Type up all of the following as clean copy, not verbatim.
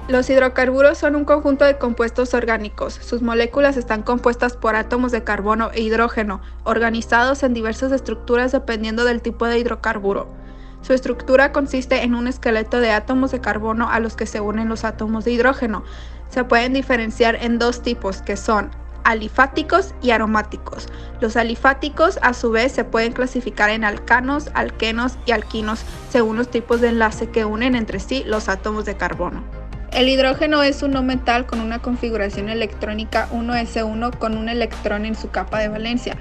Los hidrocarburos son un conjunto de compuestos orgánicos. Sus moléculas están compuestas por átomos de carbono e hidrógeno, organizados en diversas estructuras dependiendo del tipo de hidrocarburo. Su estructura consiste en un esqueleto de átomos de carbono a los que se unen los átomos de hidrógeno. Se pueden diferenciar en dos tipos, que son alifáticos y aromáticos. Los alifáticos, a su vez, se pueden clasificar en alcanos, alquenos y alquinos, según los tipos de enlace que unen entre sí los átomos de carbono. El hidrógeno es un no metal con una configuración electrónica 1s1 con un electrón en su capa de valencia.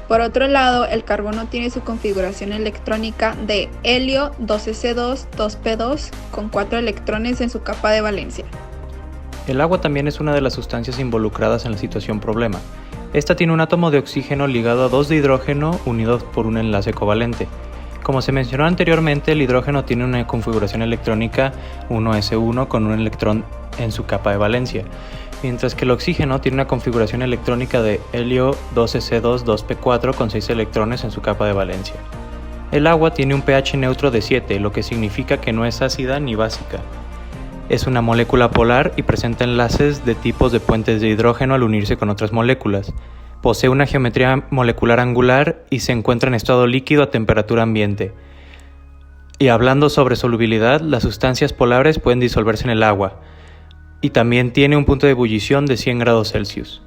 Por otro lado, el carbono tiene su configuración electrónica de helio 2s2, 2p2 con 4 electrones en su capa de valencia. El agua también es una de las sustancias involucradas en la situación problema. Esta tiene un átomo de oxígeno ligado a dos de hidrógeno unidos por un enlace covalente. Como se mencionó anteriormente, el hidrógeno tiene una configuración electrónica 1s1 con un electrón en su capa de valencia, mientras que el oxígeno tiene una configuración electrónica de helio 2s2, 2p4 con 6 electrones en su capa de valencia. El agua tiene un pH neutro de 7, lo que significa que no es ácida ni básica. Es una molécula polar y presenta enlaces de tipos de puentes de hidrógeno al unirse con otras moléculas. Posee una geometría molecular angular y se encuentra en estado líquido a temperatura ambiente. Y hablando sobre solubilidad, las sustancias polares pueden disolverse en el agua. Y también tiene un punto de ebullición de 100 grados Celsius.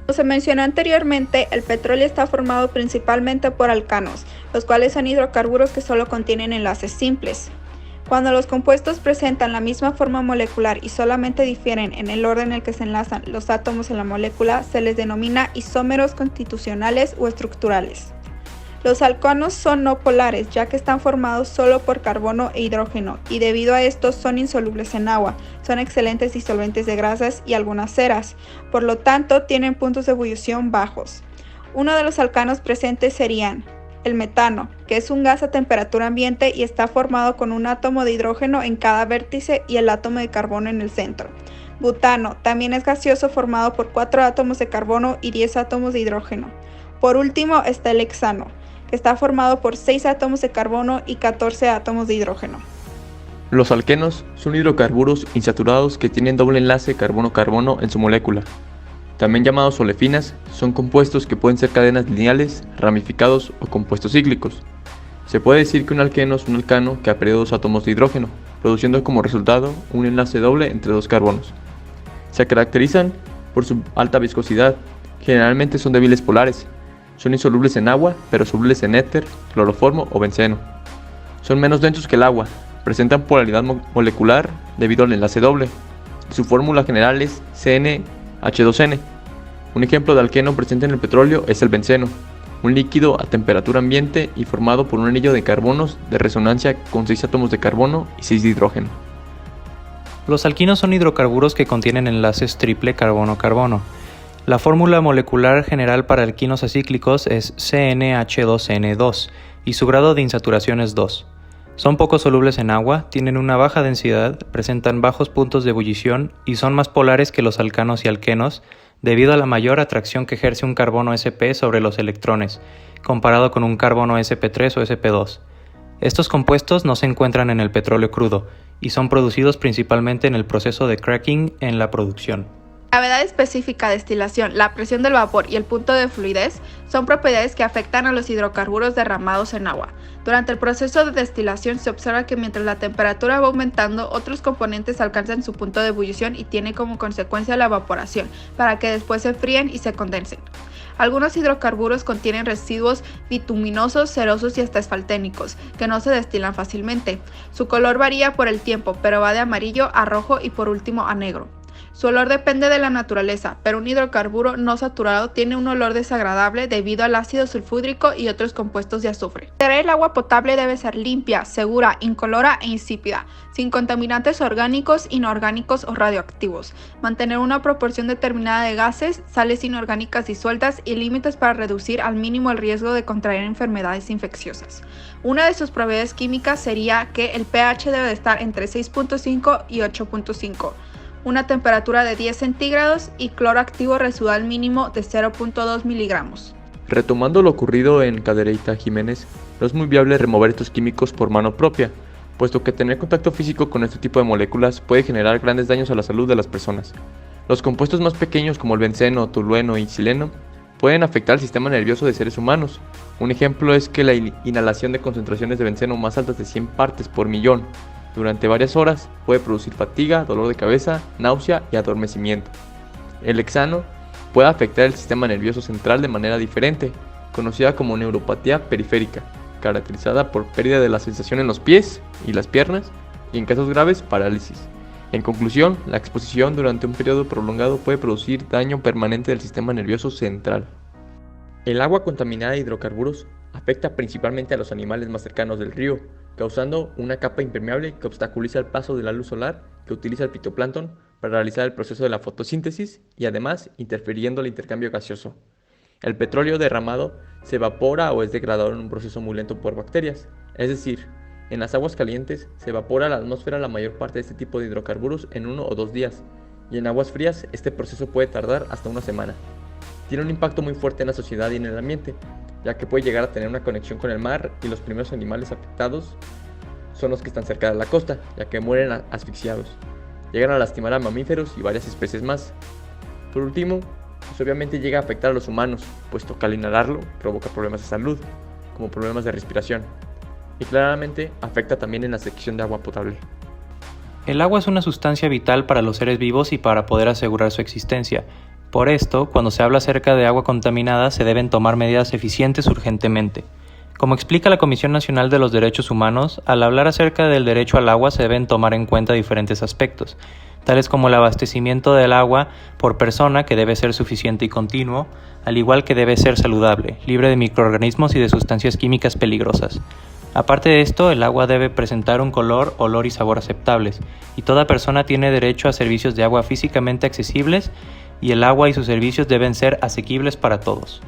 Como se mencionó anteriormente, el petróleo está formado principalmente por alcanos, los cuales son hidrocarburos que solo contienen enlaces simples. Cuando los compuestos presentan la misma forma molecular y solamente difieren en el orden en el que se enlazan los átomos en la molécula, se les denomina isómeros constitucionales o estructurales. Los alcanos son no polares, ya que están formados solo por carbono e hidrógeno, y debido a esto son insolubles en agua, son excelentes disolventes de grasas y algunas ceras, por lo tanto tienen puntos de ebullición bajos. Uno de los alcanos presentes serían el metano, que es un gas a temperatura ambiente y está formado con un átomo de hidrógeno en cada vértice y el átomo de carbono en el centro. Butano, también es gaseoso formado por 4 átomos de carbono y 10 átomos de hidrógeno. Por último está el hexano, que está formado por 6 átomos de carbono y 14 átomos de hidrógeno. Los alquenos son hidrocarburos insaturados que tienen doble enlace carbono-carbono en su molécula. También llamados olefinas, son compuestos que pueden ser cadenas lineales, ramificados o compuestos cíclicos. Se puede decir que un alqueno es un alcano que ha perdido 2 átomos de hidrógeno, produciendo como resultado un enlace doble entre 2 carbonos. Se caracterizan por su alta viscosidad, generalmente son débiles polares, son insolubles en agua, pero solubles en éter, cloroformo o benceno. Son menos densos que el agua, presentan polaridad molecular debido al enlace doble. Su fórmula general es CnH2n. Un ejemplo de alqueno presente en el petróleo es el benceno, un líquido a temperatura ambiente y formado por un anillo de carbonos de resonancia con 6 átomos de carbono y 6 de hidrógeno. Los alquinos son hidrocarburos que contienen enlaces triple carbono-carbono. La fórmula molecular general para alquinos acíclicos es CnH2n2 y su grado de insaturación es 2. Son poco solubles en agua, tienen una baja densidad, presentan bajos puntos de ebullición y son más polares que los alcanos y alquenos debido a la mayor atracción que ejerce un carbono sp sobre los electrones, comparado con un carbono sp3 o sp2. Estos compuestos no se encuentran en el petróleo crudo y son producidos principalmente en el proceso de cracking en la producción. La gravedad específica de destilación, la presión del vapor y el punto de fluidez son propiedades que afectan a los hidrocarburos derramados en agua. Durante el proceso de destilación se observa que mientras la temperatura va aumentando, otros componentes alcanzan su punto de ebullición y tiene como consecuencia la evaporación, para que después se fríen y se condensen. Algunos hidrocarburos contienen residuos bituminosos, cerosos y hasta esfalténicos, que no se destilan fácilmente. Su color varía por el tiempo, pero va de amarillo a rojo y por último a negro. Su olor depende de la naturaleza, pero un hidrocarburo no saturado tiene un olor desagradable debido al ácido sulfúrico y otros compuestos de azufre. El agua potable debe ser limpia, segura, incolora e insípida, sin contaminantes orgánicos, inorgánicos o radioactivos. Mantener una proporción determinada de gases, sales inorgánicas disueltas y límites para reducir al mínimo el riesgo de contraer enfermedades infecciosas. Una de sus propiedades químicas sería que el pH debe de estar entre 6.5 y 8.5. Una temperatura de 10 centígrados y cloro activo residual mínimo de 0.2 miligramos. Retomando lo ocurrido en Cadereyta Jiménez, no es muy viable remover estos químicos por mano propia, puesto que tener contacto físico con este tipo de moléculas puede generar grandes daños a la salud de las personas. Los compuestos más pequeños como el benceno, tolueno y xileno pueden afectar al sistema nervioso de seres humanos. Un ejemplo es que la inhalación de concentraciones de benceno más altas de 100 partes por millón durante varias horas puede producir fatiga, dolor de cabeza, náusea y adormecimiento. El hexano puede afectar el sistema nervioso central de manera diferente, conocida como neuropatía periférica, caracterizada por pérdida de la sensación en los pies y las piernas y en casos graves parálisis. En conclusión, la exposición durante un periodo prolongado puede producir daño permanente del sistema nervioso central. El agua contaminada de hidrocarburos afecta principalmente a los animales más cercanos del río, causando una capa impermeable que obstaculiza el paso de la luz solar que utiliza el fitoplancton para realizar el proceso de la fotosíntesis y además interfiriendo el intercambio gaseoso. El petróleo derramado se evapora o es degradado en un proceso muy lento por bacterias, es decir, en las aguas calientes se evapora a la atmósfera la mayor parte de este tipo de hidrocarburos en 1 o 2 días, y en aguas frías este proceso puede tardar hasta una semana. Tiene un impacto muy fuerte en la sociedad y en el ambiente, ya que puede llegar a tener una conexión con el mar y los primeros animales afectados son los que están cerca de la costa, ya que mueren asfixiados. Llegan a lastimar a mamíferos y varias especies más. Por último, pues obviamente llega a afectar a los humanos, puesto que al inhalarlo provoca problemas de salud, como problemas de respiración, y claramente afecta también en la sección de agua potable. El agua es una sustancia vital para los seres vivos y para poder asegurar su existencia. Por esto, cuando se habla acerca de agua contaminada, se deben tomar medidas eficientes urgentemente. Como explica la Comisión Nacional de los Derechos Humanos, al hablar acerca del derecho al agua se deben tomar en cuenta diferentes aspectos, tales como el abastecimiento del agua por persona, que debe ser suficiente y continuo, al igual que debe ser saludable, libre de microorganismos y de sustancias químicas peligrosas. Aparte de esto, el agua debe presentar un color, olor y sabor aceptables, y toda persona tiene derecho a servicios de agua físicamente accesibles, y el agua y sus servicios deben ser asequibles para todos.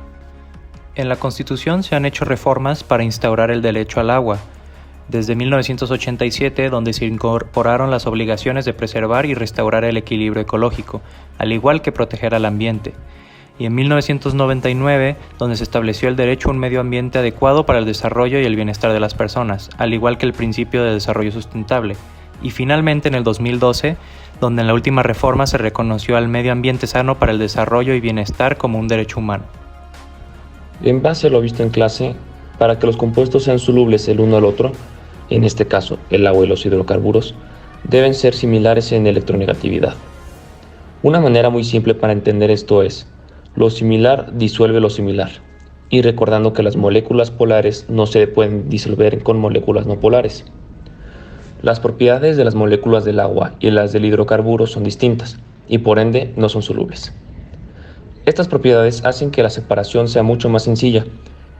En la Constitución se han hecho reformas para instaurar el derecho al agua, desde 1987, donde se incorporaron las obligaciones de preservar y restaurar el equilibrio ecológico, al igual que proteger al ambiente. Y en 1999, donde se estableció el derecho a un medio ambiente adecuado para el desarrollo y el bienestar de las personas, al igual que el principio de desarrollo sustentable. Y finalmente en el 2012, donde en la última reforma se reconoció al medio ambiente sano para el desarrollo y bienestar como un derecho humano. En base a lo visto en clase, para que los compuestos sean solubles el uno al otro, en este caso el agua y los hidrocarburos, deben ser similares en electronegatividad. Una manera muy simple para entender esto es: lo similar disuelve lo similar, y recordando que las moléculas polares no se pueden disolver con moléculas no polares. Las propiedades de las moléculas del agua y las del hidrocarburo son distintas, y por ende no son solubles. Estas propiedades hacen que la separación sea mucho más sencilla,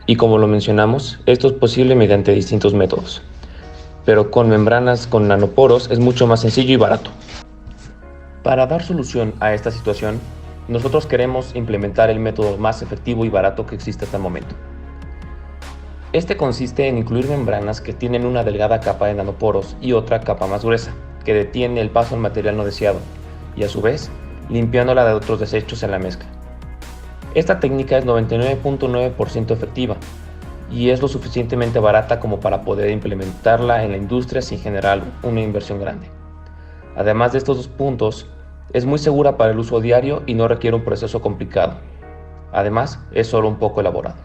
y como lo mencionamos, esto es posible mediante distintos métodos. Pero con membranas con nanoporos es mucho más sencillo y barato. Para dar solución a esta situación, nosotros queremos implementar el método más efectivo y barato que existe hasta el momento. Este consiste en incluir membranas que tienen una delgada capa de nanoporos y otra capa más gruesa, que detiene el paso al material no deseado, y a su vez, limpiándola de otros desechos en la mezcla. Esta técnica es 99.9% efectiva, y es lo suficientemente barata como para poder implementarla en la industria sin generar una inversión grande. Además de estos dos puntos, es muy segura para el uso diario y no requiere un proceso complicado. Además, es solo un poco elaborado.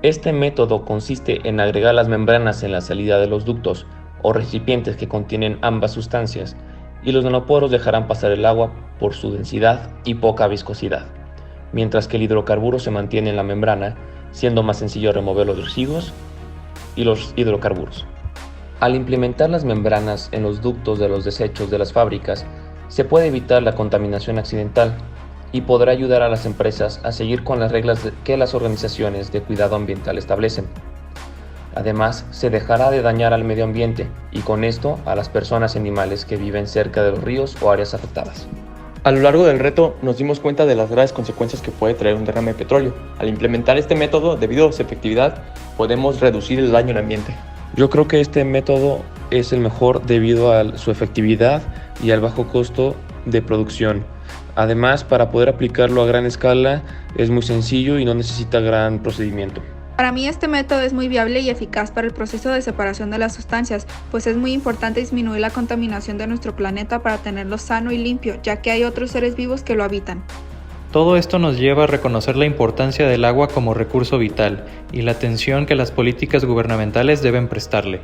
Este método consiste en agregar las membranas en la salida de los ductos o recipientes que contienen ambas sustancias, y los nanoporos dejarán pasar el agua por su densidad y poca viscosidad, mientras que el hidrocarburo se mantiene en la membrana, siendo más sencillo remover los residuos y los hidrocarburos. Al implementar las membranas en los ductos de los desechos de las fábricas, se puede evitar la contaminación accidental y podrá ayudar a las empresas a seguir con las reglas que las organizaciones de cuidado ambiental establecen. Además, se dejará de dañar al medio ambiente y con esto a las personas y animales que viven cerca de los ríos o áreas afectadas. A lo largo del reto nos dimos cuenta de las graves consecuencias que puede traer un derrame de petróleo. Al implementar este método, debido a su efectividad, podemos reducir el daño al ambiente. Yo creo que este método es el mejor debido a su efectividad y al bajo costo de producción. Además, para poder aplicarlo a gran escala es muy sencillo y no necesita gran procedimiento. Para mí este método es muy viable y eficaz para el proceso de separación de las sustancias, pues es muy importante disminuir la contaminación de nuestro planeta para tenerlo sano y limpio, ya que hay otros seres vivos que lo habitan. Todo esto nos lleva a reconocer la importancia del agua como recurso vital y la atención que las políticas gubernamentales deben prestarle.